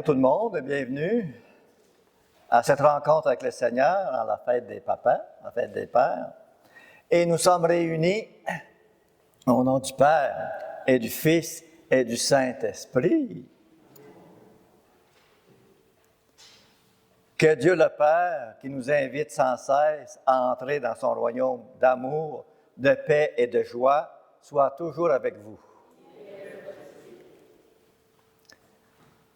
allô tout le monde, bienvenue à cette rencontre avec le Seigneur dans la fête des papas, la fête des pères. Et nous sommes réunis au nom du Père et du Fils et du Saint-Esprit. Que Dieu le Père, qui nous invite sans cesse à entrer dans son royaume d'amour, de paix et de joie, soit toujours avec vous.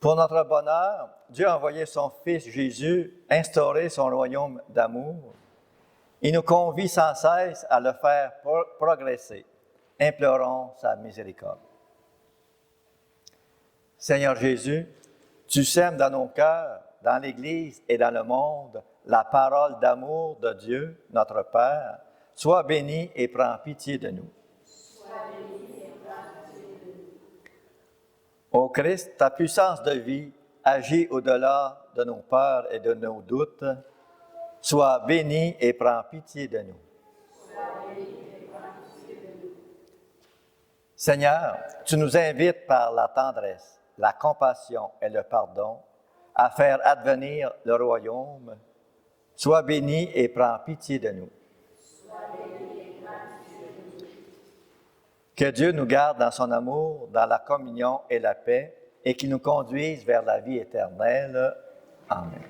Pour notre bonheur, Dieu a envoyé son Fils Jésus instaurer son royaume d'amour. Il nous convie sans cesse à le faire progresser. Implorons sa miséricorde. Seigneur Jésus, tu sèmes dans nos cœurs, dans l'Église et dans le monde, la parole d'amour de Dieu, notre Père. Sois béni et prends pitié de nous. Ô Christ, ta puissance de vie agit au-delà de nos peurs et de nos doutes. Sois béni et prends pitié de nous. Seigneur, tu nous invites par la tendresse, la compassion et le pardon à faire advenir le royaume. Sois béni et prends pitié de nous. Que Dieu nous garde dans son amour, dans la communion et la paix, et qu'il nous conduise vers la vie éternelle. Amen.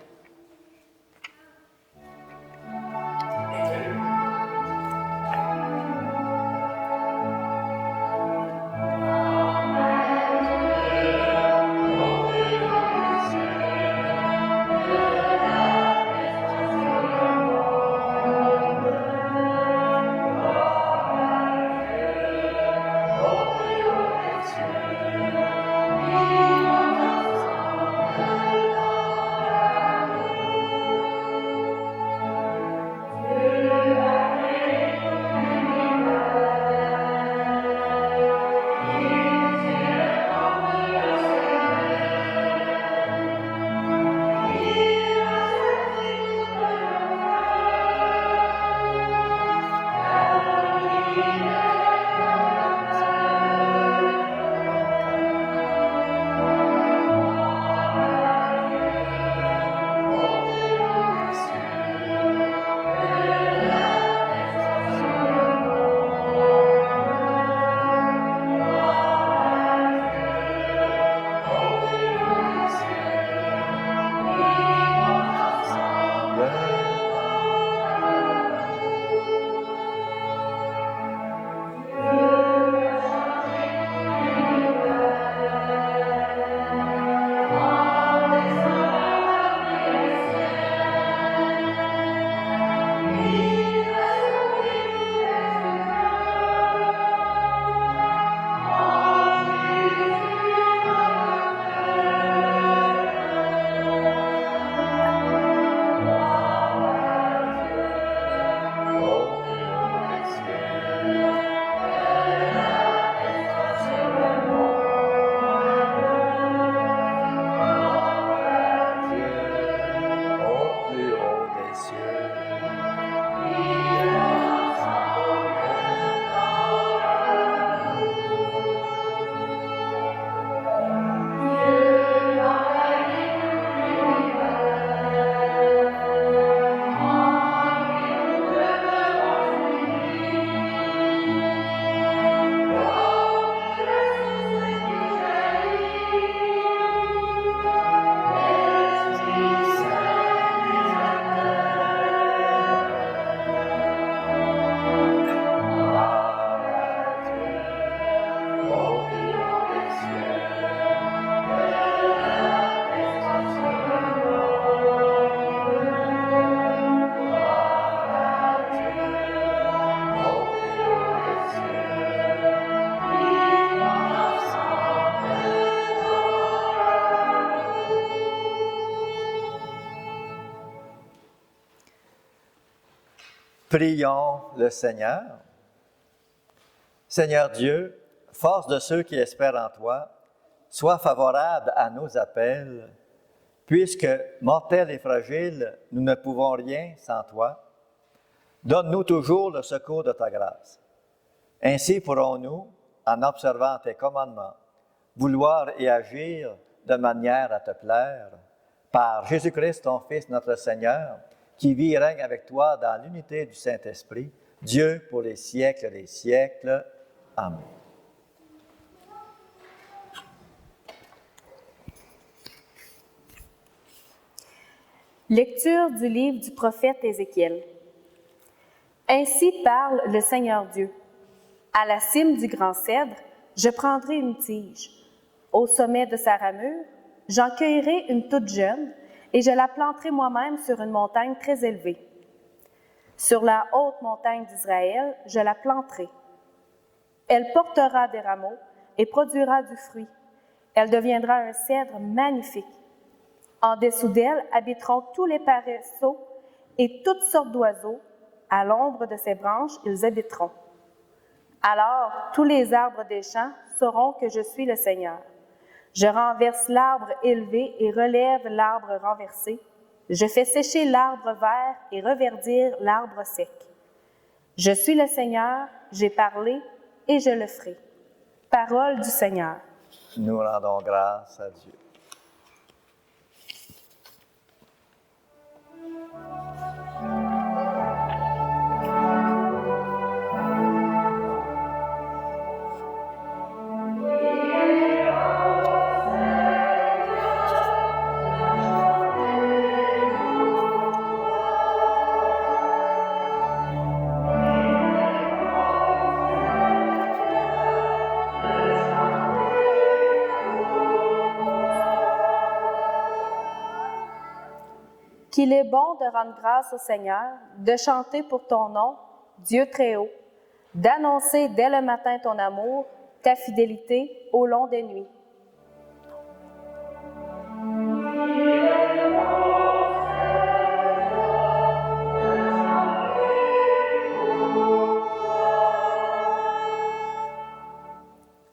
Prions le Seigneur. Seigneur Dieu, force de ceux qui espèrent en toi, sois favorable à nos appels, puisque, mortels et fragiles, nous ne pouvons rien sans toi. Donne-nous toujours le secours de ta grâce. Ainsi pourrons-nous, en observant tes commandements, vouloir et agir de manière à te plaire, par Jésus-Christ, ton Fils, notre Seigneur, qui vit et règne avec toi dans l'unité du Saint-Esprit, Dieu pour les siècles des siècles. Amen. Lecture du livre du prophète Ézéchiel. Ainsi parle le Seigneur Dieu. À la cime du grand cèdre, je prendrai une tige. Au sommet de sa ramure, j'en cueillerai une toute jeune et je la planterai moi-même sur une montagne très élevée. Sur la haute montagne d'Israël, je la planterai. Elle portera des rameaux et produira du fruit. Elle deviendra un cèdre magnifique. En dessous d'elle habiteront tous les paresseaux et toutes sortes d'oiseaux. À l'ombre de ses branches, ils habiteront. Alors, tous les arbres des champs sauront que je suis le Seigneur. Je renverse l'arbre élevé et relève l'arbre renversé. Je fais sécher l'arbre vert et reverdir l'arbre sec. Je suis le Seigneur, j'ai parlé et je le ferai. Parole du Seigneur. Nous rendons grâce à Dieu. Qu'il est bon de rendre grâce au Seigneur, de chanter pour ton nom, Dieu très haut, d'annoncer dès le matin ton amour, ta fidélité au long des nuits.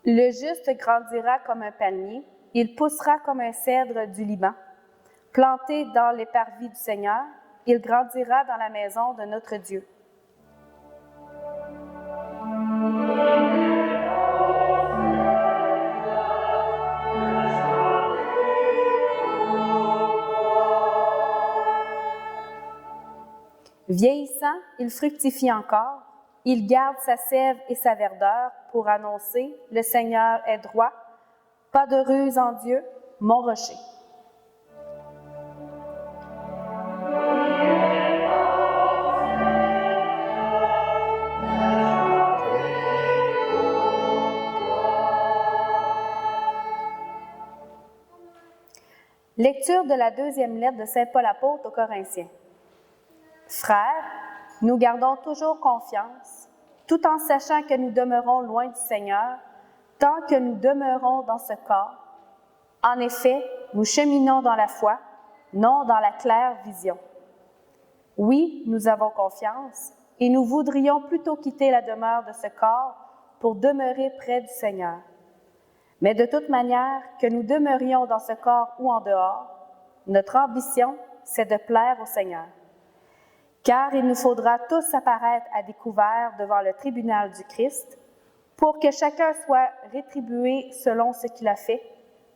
Le juste grandira comme un palmier, il poussera comme un cèdre du Liban. Planté dans les parvis du Seigneur, il grandira dans la maison de notre Dieu. Vieillissant, il fructifie encore, il garde sa sève et sa verdeur pour annoncer « Le Seigneur est droit, pas de ruse en Dieu, mon rocher ». Lecture de la deuxième lettre de Saint Paul apôtre aux Corinthiens. Frères, nous gardons toujours confiance, tout en sachant que nous demeurons loin du Seigneur, tant que nous demeurons dans ce corps. En effet, nous cheminons dans la foi, non dans la claire vision. Oui, nous avons confiance, et nous voudrions plutôt quitter la demeure de ce corps pour demeurer près du Seigneur. Mais de toute manière, que nous demeurions dans ce corps ou en dehors, notre ambition, c'est de plaire au Seigneur. Car il nous faudra tous apparaître à découvert devant le tribunal du Christ, pour que chacun soit rétribué selon ce qu'il a fait,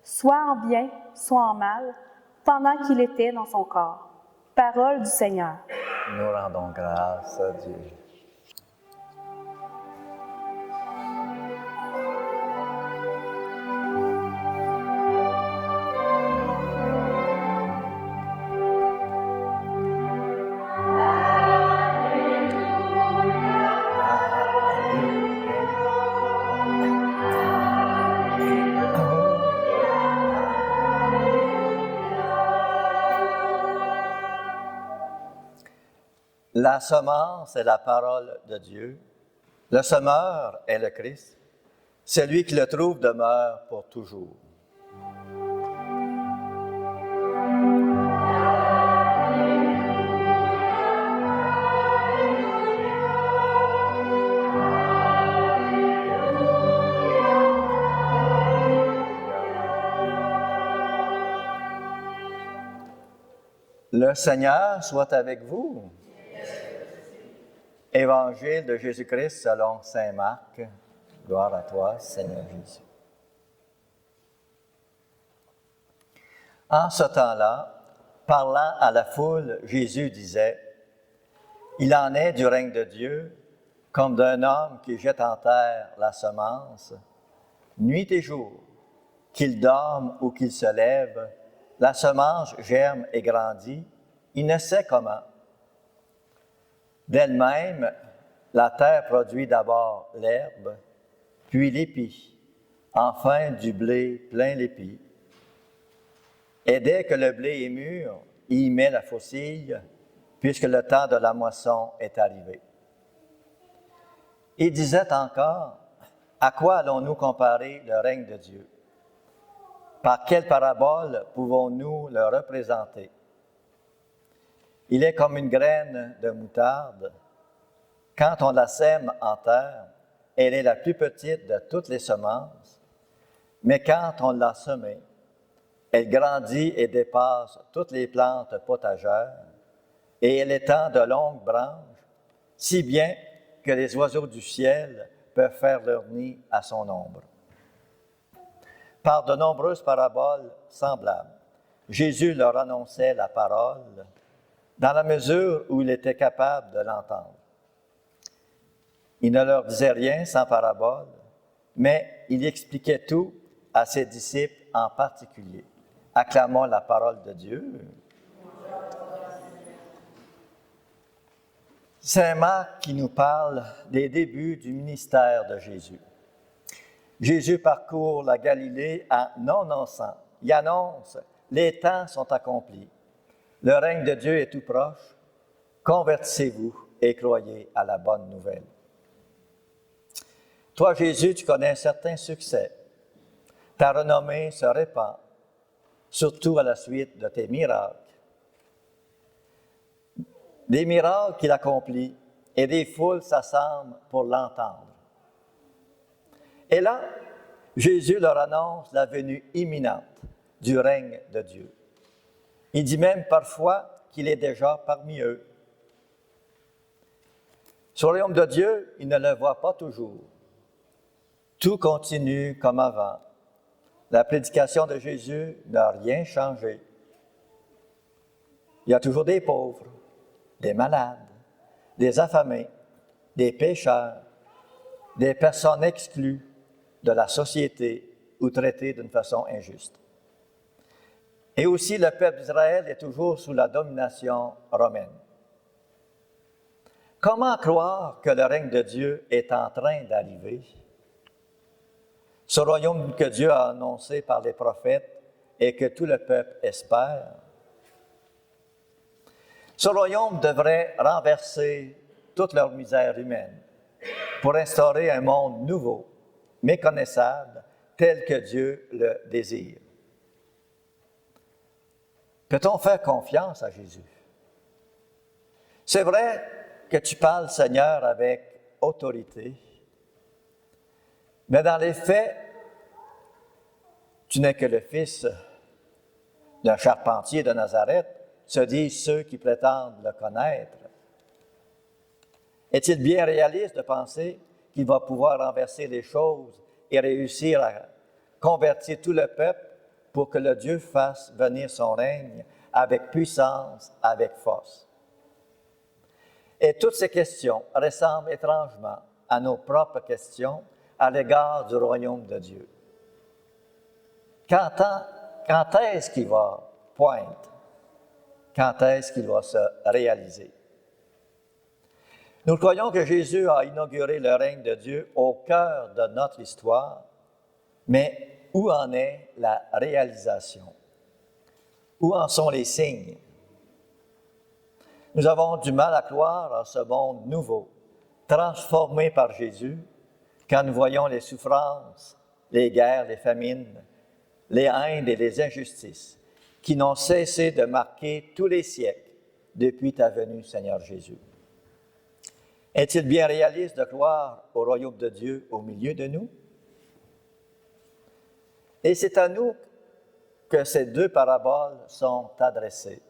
soit en bien, soit en mal, pendant qu'il était dans son corps. Parole du Seigneur. Nous rendons grâce à Dieu. La semence est la parole de Dieu. Le semeur est le Christ. Celui qui le trouve demeure pour toujours. Le Seigneur soit avec vous. Évangile de Jésus-Christ selon saint Marc. Gloire à toi, Seigneur Jésus. En ce temps-là, parlant à la foule, Jésus disait, « Il en est du règne de Dieu, comme d'un homme qui jette en terre la semence, nuit et jour, qu'il dorme ou qu'il se lève, la semence germe et grandit, il ne sait comment. D'elle-même, la terre produit d'abord l'herbe, puis l'épi, enfin du blé plein l'épi. Et dès que le blé est mûr, il y met la faucille, puisque le temps de la moisson est arrivé. » Il disait encore, « À quoi allons-nous comparer le règne de Dieu? Par quelle parabole pouvons-nous le représenter? Il est comme une graine de moutarde. Quand on la sème en terre, elle est la plus petite de toutes les semences, mais quand on l'a semée, elle grandit et dépasse toutes les plantes potagères, et elle étend de longues branches, si bien que les oiseaux du ciel peuvent faire leur nid à son ombre. » Par de nombreuses paraboles semblables, Jésus leur annonçait la parole dans la mesure où il était capable de l'entendre. Il ne leur disait rien sans parabole, mais il expliquait tout à ses disciples en particulier. Acclamons la parole de Dieu. Saint Marc qui nous parle des débuts du ministère de Jésus. Jésus parcourt la Galilée en annonçant. Il annonce, les temps sont accomplis. Le règne de Dieu est tout proche. Convertissez-vous et croyez à la bonne nouvelle. Toi, Jésus, tu connais un certain succès. Ta renommée se répand, surtout à la suite de tes miracles. Des miracles qu'il accomplit et des foules s'assemblent pour l'entendre. Et là, Jésus leur annonce la venue imminente du règne de Dieu. Il dit même parfois qu'il est déjà parmi eux. Ce royaume de Dieu, ils ne le voient pas toujours. Tout continue comme avant. La prédication de Jésus n'a rien changé. Il y a toujours des pauvres, des malades, des affamés, des pécheurs, des personnes exclues de la société ou traitées d'une façon injuste. Et aussi, le peuple d'Israël est toujours sous la domination romaine. Comment croire que le règne de Dieu est en train d'arriver? Ce royaume que Dieu a annoncé par les prophètes et que tout le peuple espère. Ce royaume devrait renverser toute leur misère humaine pour instaurer un monde nouveau, méconnaissable, tel que Dieu le désire. Peut-on faire confiance à Jésus? C'est vrai que tu parles, Seigneur, avec autorité, mais dans les faits, tu n'es que le fils d'un charpentier de Nazareth, se disent ceux qui prétendent le connaître. Est-il bien réaliste de penser qu'il va pouvoir renverser les choses et réussir à convertir tout le peuple pour que le Dieu fasse venir son règne avec puissance, avec force? Et toutes ces questions ressemblent étrangement à nos propres questions à l'égard du royaume de Dieu. Quand est-ce qu'il va poindre? Quand est-ce qu'il va se réaliser? Nous croyons que Jésus a inauguré le règne de Dieu au cœur de notre histoire, mais où en est la réalisation? Où en sont les signes? Nous avons du mal à croire en ce monde nouveau, transformé par Jésus, quand nous voyons les souffrances, les guerres, les famines, les haines et les injustices qui n'ont cessé de marquer tous les siècles depuis ta venue, Seigneur Jésus. Est-il bien réaliste de croire au royaume de Dieu au milieu de nous? Et c'est à nous que ces deux paraboles sont adressées.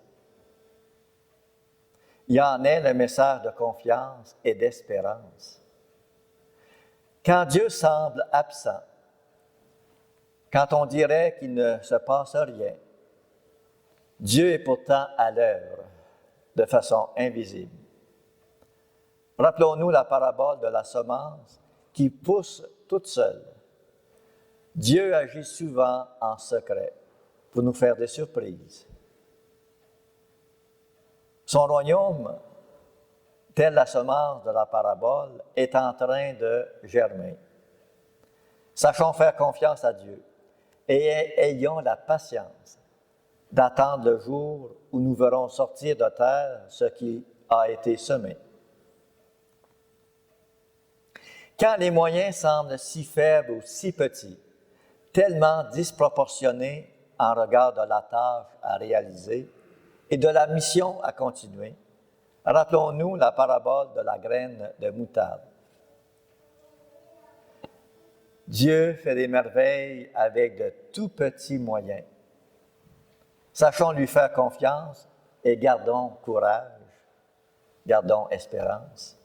Il y en est le message de confiance et d'espérance. Quand Dieu semble absent, quand on dirait qu'il ne se passe rien, Dieu est pourtant à l'œuvre de façon invisible. Rappelons-nous la parabole de la semence qui pousse toute seule. Dieu agit souvent en secret pour nous faire des surprises. Son royaume, telle la semence de la parabole, est en train de germer. Sachons faire confiance à Dieu et ayons la patience d'attendre le jour où nous verrons sortir de terre ce qui a été semé. Quand les moyens semblent si faibles ou si petits, tellement disproportionnés en regard de la tâche à réaliser et de la mission à continuer, rappelons-nous la parabole de la graine de moutarde. Dieu fait des merveilles avec de tout petits moyens. Sachons lui faire confiance et gardons courage, gardons espérance.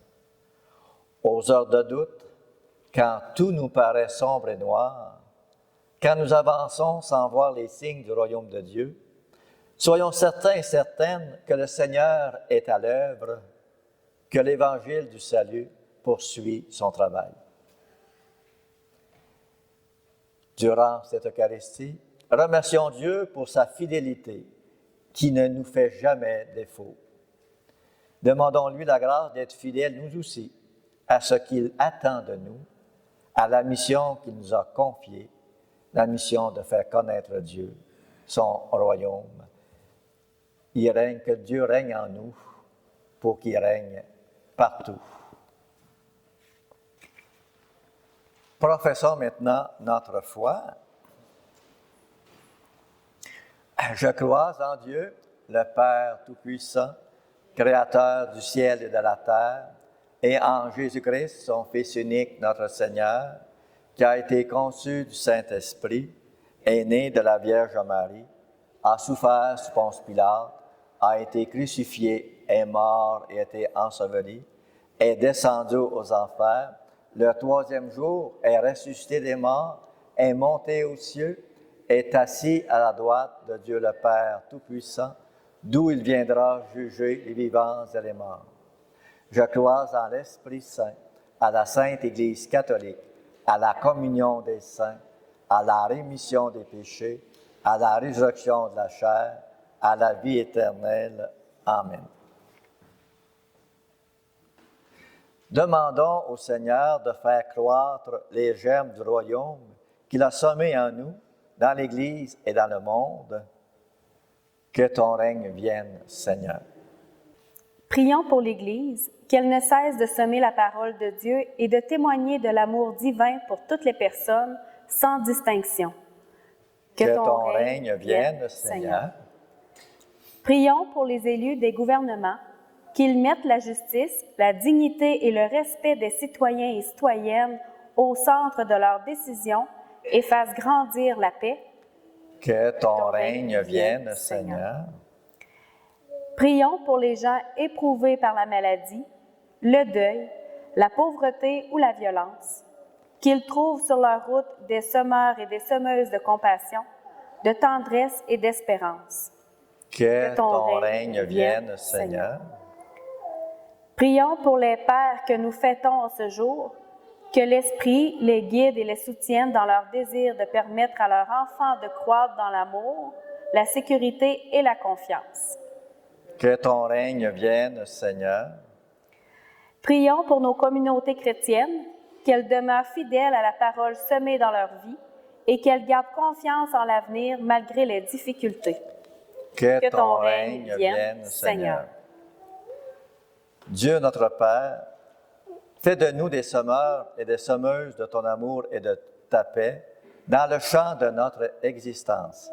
Aux heures de doute, quand tout nous paraît sombre et noir, quand nous avançons sans voir les signes du royaume de Dieu, soyons certains et certaines que le Seigneur est à l'œuvre, que l'évangile du salut poursuit son travail. Durant cette Eucharistie, remercions Dieu pour sa fidélité qui ne nous fait jamais défaut. Demandons-lui la grâce d'être fidèles nous aussi à ce qu'il attend de nous, à la mission qu'il nous a confiée, la mission de faire connaître Dieu, son royaume. Que Dieu règne en nous pour qu'il règne partout. Professons maintenant notre foi. Je crois en Dieu, le Père Tout-Puissant, Créateur du ciel et de la terre, et en Jésus-Christ, son Fils unique, notre Seigneur, qui a été conçu du Saint-Esprit, est né de la Vierge Marie, a souffert sous Ponce Pilate, a été crucifié, est mort et a été enseveli, est descendu aux enfers, le troisième jour est ressuscité des morts, est monté aux cieux, est assis à la droite de Dieu le Père Tout-Puissant, d'où il viendra juger les vivants et les morts. Je crois en l'Esprit Saint, à la Sainte Église catholique, à la communion des saints, à la rémission des péchés, à la résurrection de la chair, à la vie éternelle. Amen. Demandons au Seigneur de faire croître les germes du royaume qu'il a semés en nous, dans l'Église et dans le monde. Que ton règne vienne, Seigneur. Prions pour l'Église, qu'elle ne cesse de semer la parole de Dieu et de témoigner de l'amour divin pour toutes les personnes, sans distinction. Que ton règne vienne, Seigneur. Prions pour les élus des gouvernements, qu'ils mettent la justice, la dignité et le respect des citoyens et citoyennes au centre de leurs décisions et fassent grandir la paix. Que ton règne vienne, Seigneur. Prions pour les gens éprouvés par la maladie, le deuil, la pauvreté ou la violence, qu'ils trouvent sur leur route des semeurs et des semeuses de compassion, de tendresse et d'espérance. Que ton règne vienne, Seigneur. Prions pour les pères que nous fêtons en ce jour, que l'Esprit les guide et les soutienne dans leur désir de permettre à leurs enfants de croître dans l'amour, la sécurité et la confiance. Que ton règne vienne, Seigneur. Prions pour nos communautés chrétiennes, qu'elles demeurent fidèles à la parole semée dans leur vie et qu'elles gardent confiance en l'avenir malgré les difficultés. Que ton règne vienne, Seigneur. Dieu notre Père, fais de nous des semeurs et des semeuses de ton amour et de ta paix dans le champ de notre existence.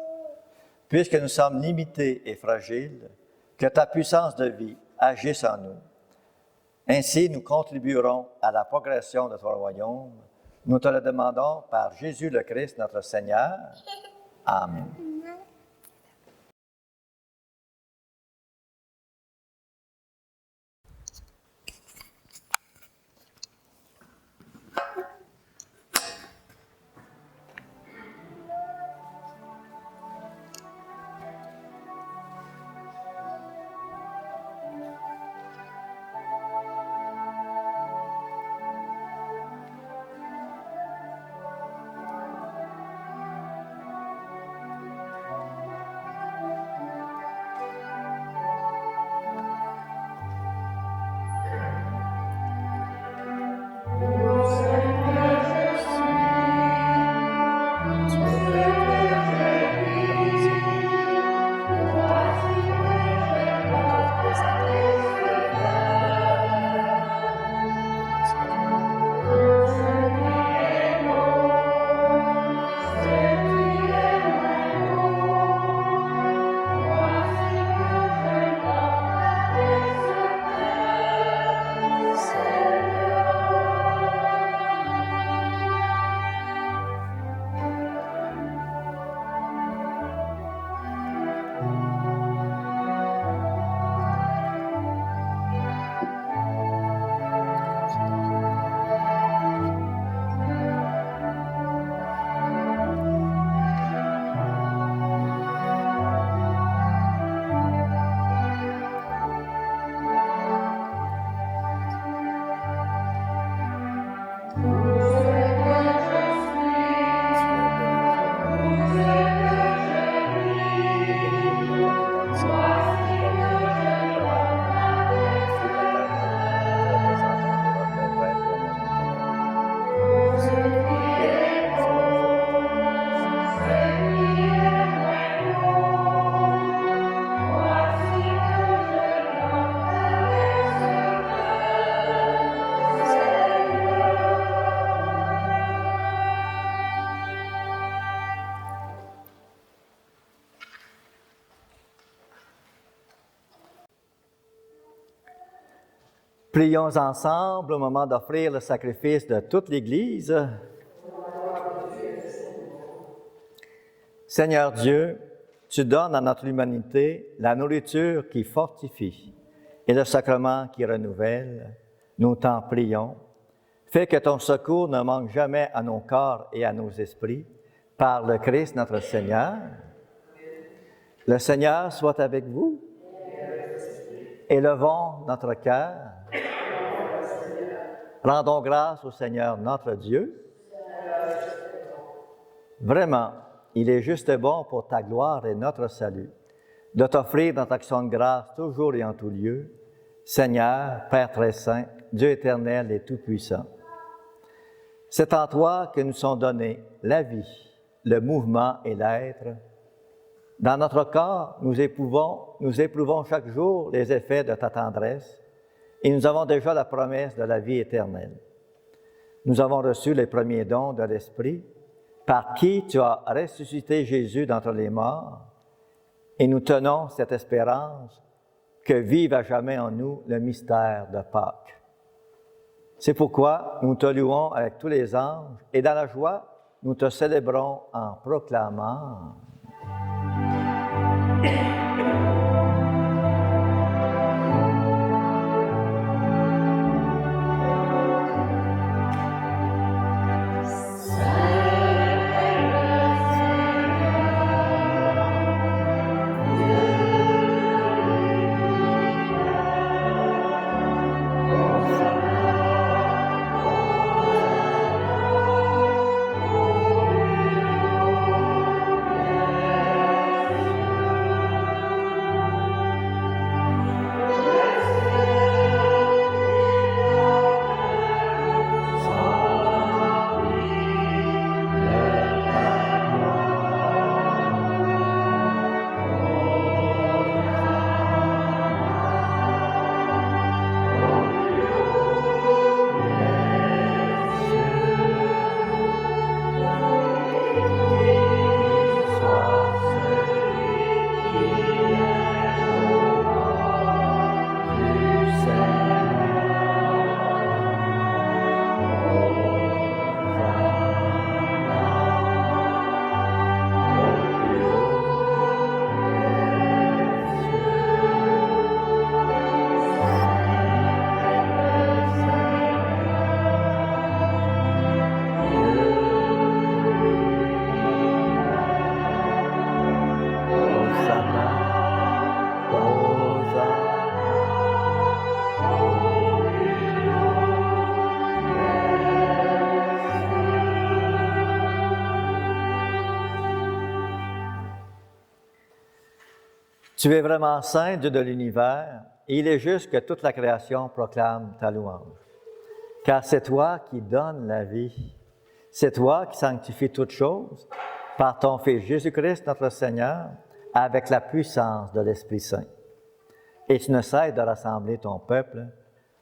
Puisque nous sommes limités et fragiles, que ta puissance de vie agisse en nous. Ainsi, nous contribuerons à la progression de ton royaume. Nous te le demandons par Jésus le Christ, notre Seigneur. Amen. Prions ensemble au moment d'offrir le sacrifice de toute l'Église. Seigneur Dieu, tu donnes à notre humanité la nourriture qui fortifie et le sacrement qui renouvelle. Nous t'en prions. Fais que ton secours ne manque jamais à nos corps et à nos esprits, par le Christ notre Seigneur. Le Seigneur soit avec vous. Élevons notre cœur. Rendons grâce au Seigneur notre Dieu. Vraiment, il est juste et bon pour ta gloire et notre salut, de t'offrir notre action de grâce toujours et en tout lieu, Seigneur, Père très saint, Dieu éternel et tout-puissant. C'est en toi que nous sont donnés la vie, le mouvement et l'être. Dans notre corps, nous éprouvons chaque jour les effets de ta tendresse et nous avons déjà la promesse de la vie éternelle. Nous avons reçu les premiers dons de l'Esprit, par qui tu as ressuscité Jésus d'entre les morts, et nous tenons cette espérance que vive à jamais en nous le mystère de Pâques. C'est pourquoi nous te louons avec tous les anges, et dans la joie, nous te célébrons en proclamant. Tu es vraiment saint, Dieu de l'univers, et il est juste que toute la création proclame ta louange. Car c'est toi qui donnes la vie. C'est toi qui sanctifies toutes choses par ton Fils Jésus-Christ, notre Seigneur, avec la puissance de l'Esprit Saint. Et tu ne cesses de rassembler ton peuple,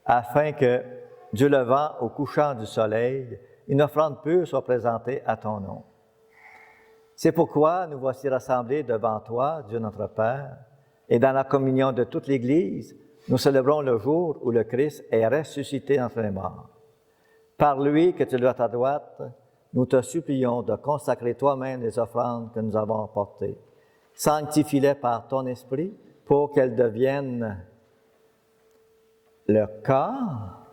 afin que, Dieu levant au couchant du soleil, une offrande pure soit présentée à ton nom. C'est pourquoi nous voici rassemblés devant toi, Dieu notre Père, et dans la communion de toute l'Église, nous célébrons le jour où le Christ est ressuscité d'entre les morts. Par lui que tu es à ta droite, nous te supplions de consacrer toi-même les offrandes que nous avons apportées. Sanctifie-les par ton Esprit pour qu'elles deviennent le corps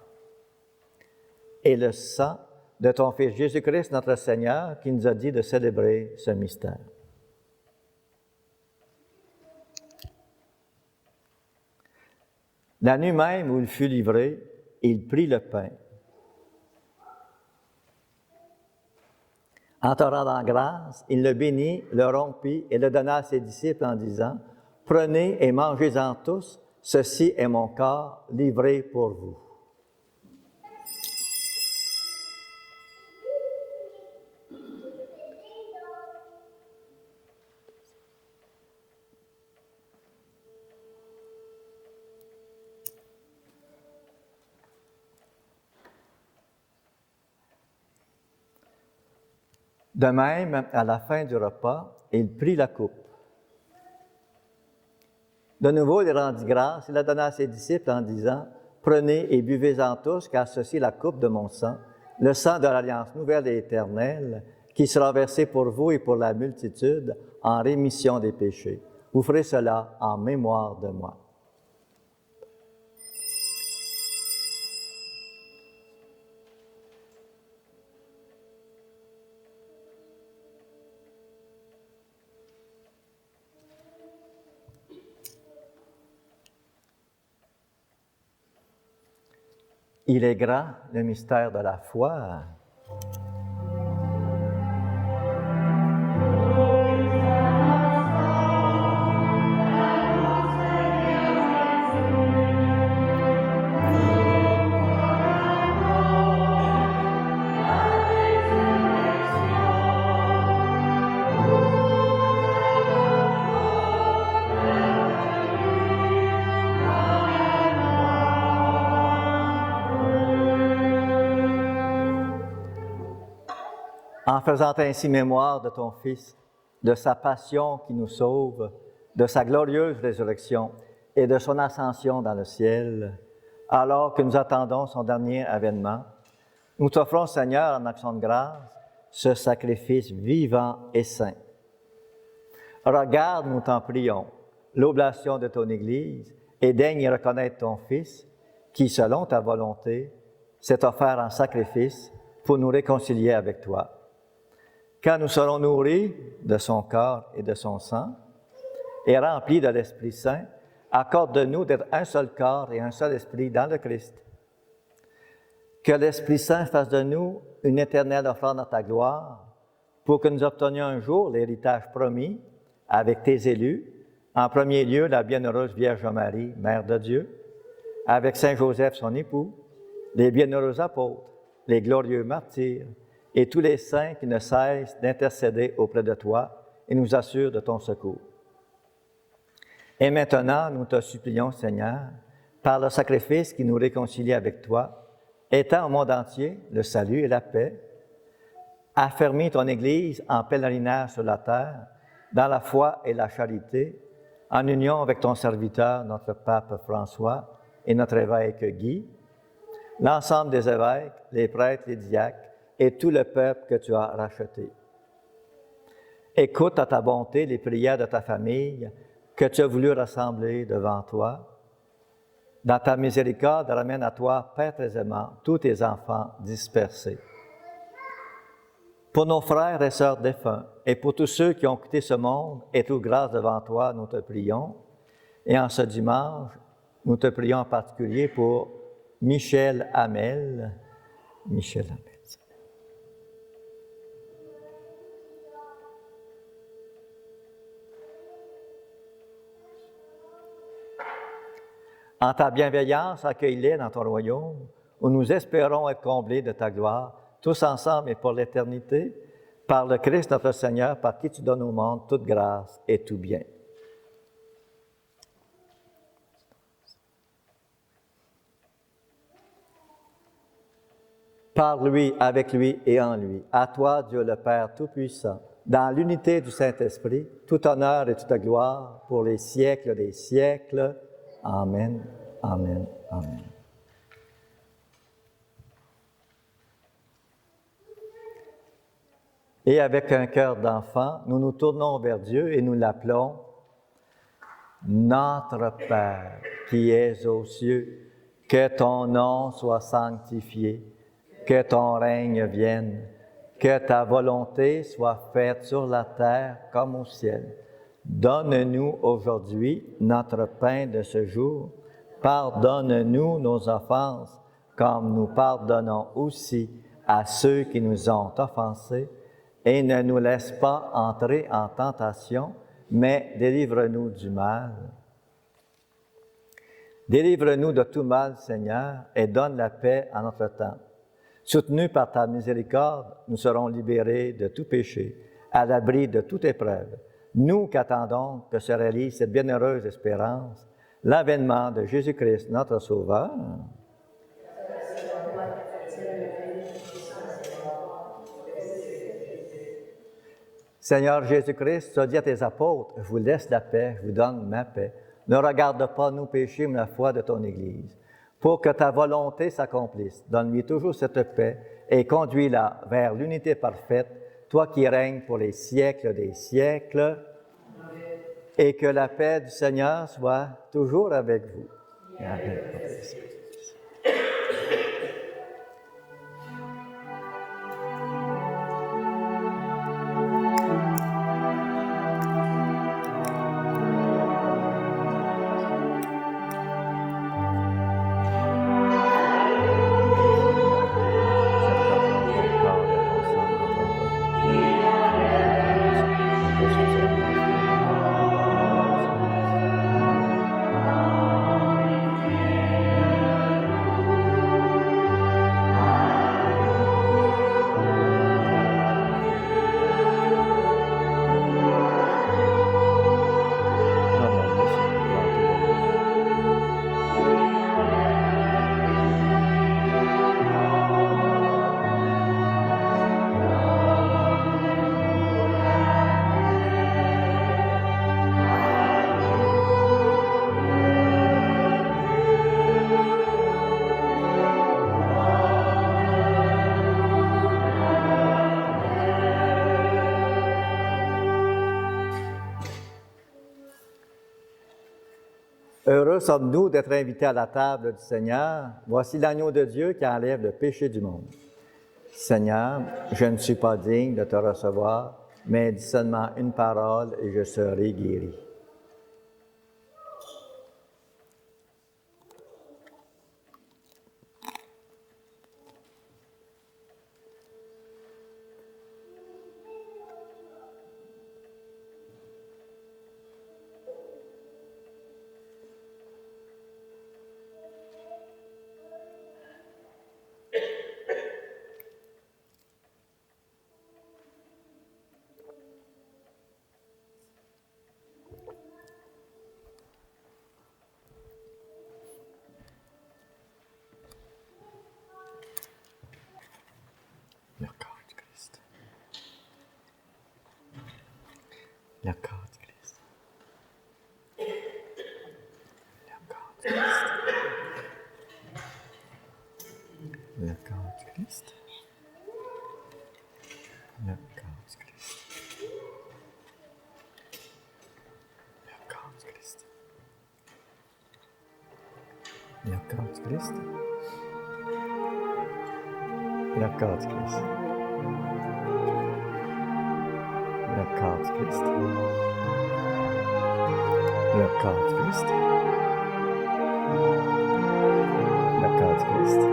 et le sang de ton Fils Jésus-Christ, notre Seigneur, qui nous a dit de célébrer ce mystère. La nuit même où il fut livré, il prit le pain. En te rendant grâce, il le bénit, le rompit et le donna à ses disciples en disant, « Prenez et mangez-en tous, ceci est mon corps livré pour vous. » De même, à la fin du repas, il prit la coupe. De nouveau, il rendit grâce, il la donna à ses disciples en disant, « Prenez et buvez-en tous, car ceci est la coupe de mon sang, le sang de l'alliance nouvelle et éternelle, qui sera versé pour vous et pour la multitude en rémission des péchés. Vous ferez cela en mémoire de moi. Il est grand, le mystère de la foi. En faisant ainsi mémoire de ton Fils, de sa passion qui nous sauve, de sa glorieuse résurrection et de son ascension dans le ciel, alors que nous attendons son dernier avènement, nous t'offrons, Seigneur, en action de grâce, ce sacrifice vivant et saint. Regarde, nous t'en prions, l'oblation de ton Église et daigne y reconnaître ton Fils, qui, selon ta volonté, s'est offert en sacrifice pour nous réconcilier avec toi. Quand nous serons nourris de son corps et de son sang et remplis de l'Esprit Saint, accorde-nous d'être un seul corps et un seul esprit dans le Christ. Que l'Esprit Saint fasse de nous une éternelle offrande à ta gloire pour que nous obtenions un jour l'héritage promis avec tes élus, en premier lieu la bienheureuse Vierge Marie, Mère de Dieu, avec Saint Joseph, son époux, les bienheureux apôtres, les glorieux martyrs, et tous les saints qui ne cessent d'intercéder auprès de toi et nous assurent de ton secours. Et maintenant, nous te supplions, Seigneur, par le sacrifice qui nous réconcilie avec toi, étends au monde entier le salut et la paix, affermis ton Église en pèlerinage sur la terre, dans la foi et la charité, en union avec ton serviteur, notre pape François, et notre évêque Guy, l'ensemble des évêques, les prêtres, les diacres, et tout le peuple que tu as racheté. Écoute à ta bonté les prières de ta famille que tu as voulu rassembler devant toi. Dans ta miséricorde, ramène à toi, Père très aimant, tous tes enfants dispersés. Pour nos frères et sœurs défunts, et pour tous ceux qui ont quitté ce monde et toute grâce devant toi, nous te prions. Et en ce dimanche, nous te prions en particulier pour Michel Hamel. Michel Hamel. En ta bienveillance, accueille-les dans ton royaume, où nous espérons être comblés de ta gloire, tous ensemble et pour l'éternité, par le Christ notre Seigneur, par qui tu donnes au monde toute grâce et tout bien. Par lui, avec lui et en lui, à toi, Dieu le Père Tout-Puissant, dans l'unité du Saint-Esprit, tout honneur et toute gloire pour les siècles des siècles. Amen, amen, amen. Et avec un cœur d'enfant, nous nous tournons vers Dieu et nous l'appelons Notre Père qui es aux cieux, que ton nom soit sanctifié, que ton règne vienne, que ta volonté soit faite sur la terre comme au ciel. Donne-nous aujourd'hui notre pain de ce jour. Pardonne-nous nos offenses, comme nous pardonnons aussi à ceux qui nous ont offensés. Et ne nous laisse pas entrer en tentation, mais délivre-nous du mal. Délivre-nous de tout mal, Seigneur, et donne la paix à notre temps. Soutenus par ta miséricorde, nous serons libérés de tout péché, à l'abri de toute épreuve. Nous qu'attendons que se réalise cette bienheureuse espérance, l'avènement de Jésus-Christ, notre Sauveur. Seigneur Jésus-Christ, tu as dit à tes apôtres, je vous laisse la paix, je vous donne ma paix. Ne regarde pas nos péchés, mais la foi de ton Église. pour que ta volonté s'accomplisse. Donne-lui toujours cette paix et conduis-la vers l'unité parfaite, toi qui règnes pour les siècles des siècles. Et que la paix du Seigneur soit toujours avec vous. Et avec votre esprit. Heureux sommes-nous d'être invités à la table du Seigneur. Voici l'agneau de Dieu qui enlève le péché du monde. Seigneur, je ne suis pas digne de te recevoir, mais dis seulement une parole et je serai guéri. Le corps du Christ. Le corps du Christ. Le corps du Christ. Le corps du Christ. Le corps du Christ. Le corps du Christ. Le corps du Christ. Le corps du Christ. Le corps du Christ. Le corps du Christ. Le corps du Christ.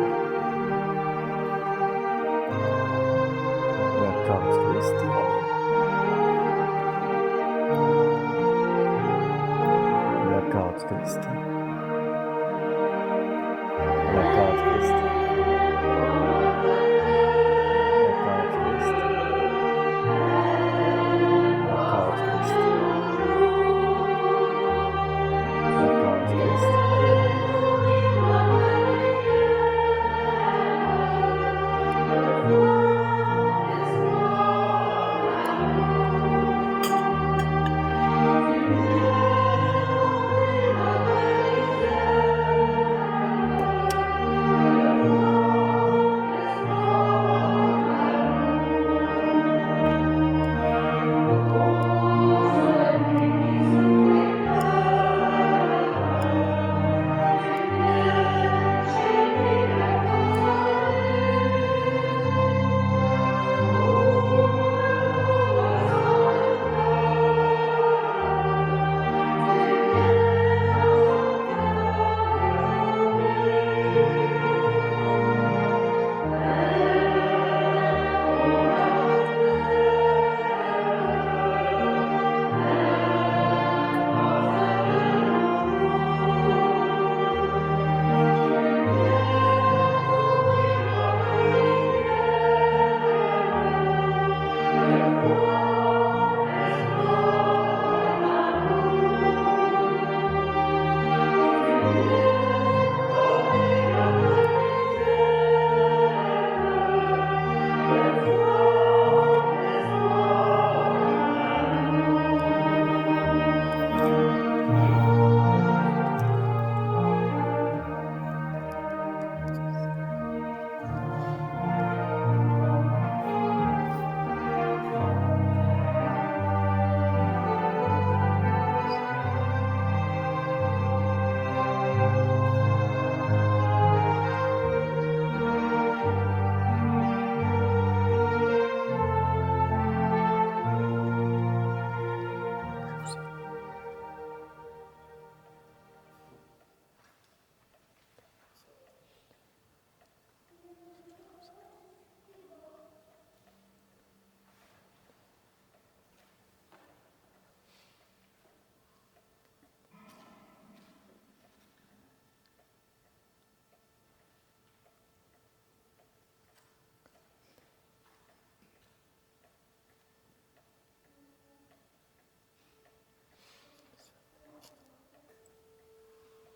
Le corps du Christ. Le corps du Christ. Le corps du Christ.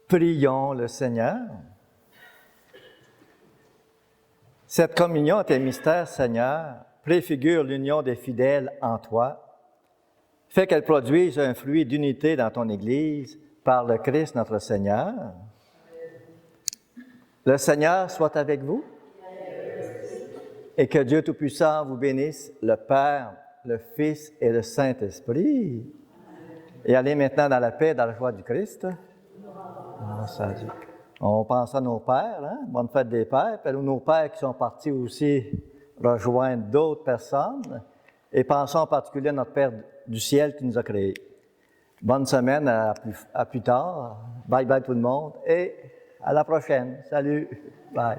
Prions le Seigneur. Cette communion est un mystère, Seigneur, préfigure l'union des fidèles en toi, fait qu'elle produise un fruit d'unité dans ton Église par le Christ notre Seigneur. Le Seigneur soit avec vous et que Dieu Tout-Puissant vous bénisse, le Père, le Fils et le Saint-Esprit. Et allez maintenant dans la paix et dans la joie du Christ. On pense à nos pères, hein? Bonne fête des pères, puis nos pères qui sont partis aussi rejoindre d'autres personnes, et pensons en particulier à notre Père du ciel qui nous a créés. Bonne semaine, à plus tard. Bye bye tout le monde, et à la prochaine. Salut, bye.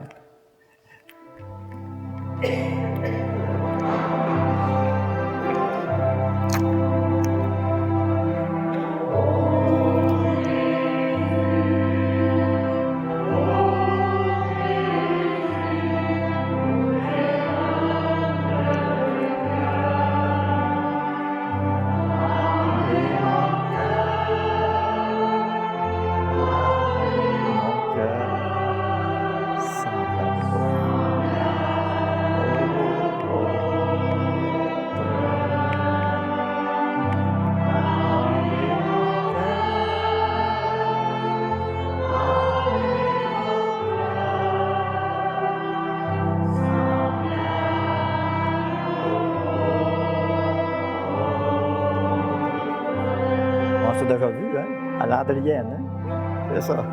On s'est déjà vu, hein? À l'Adrienne, hein? C'est ça. En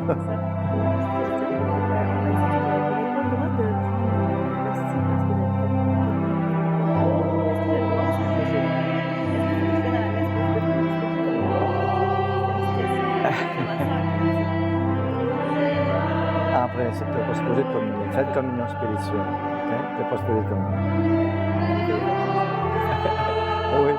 principe, tu n'es pas supposé de communier. Faites communion spirituelle. Okay? Tu n'es pas supposé de communier. Oui.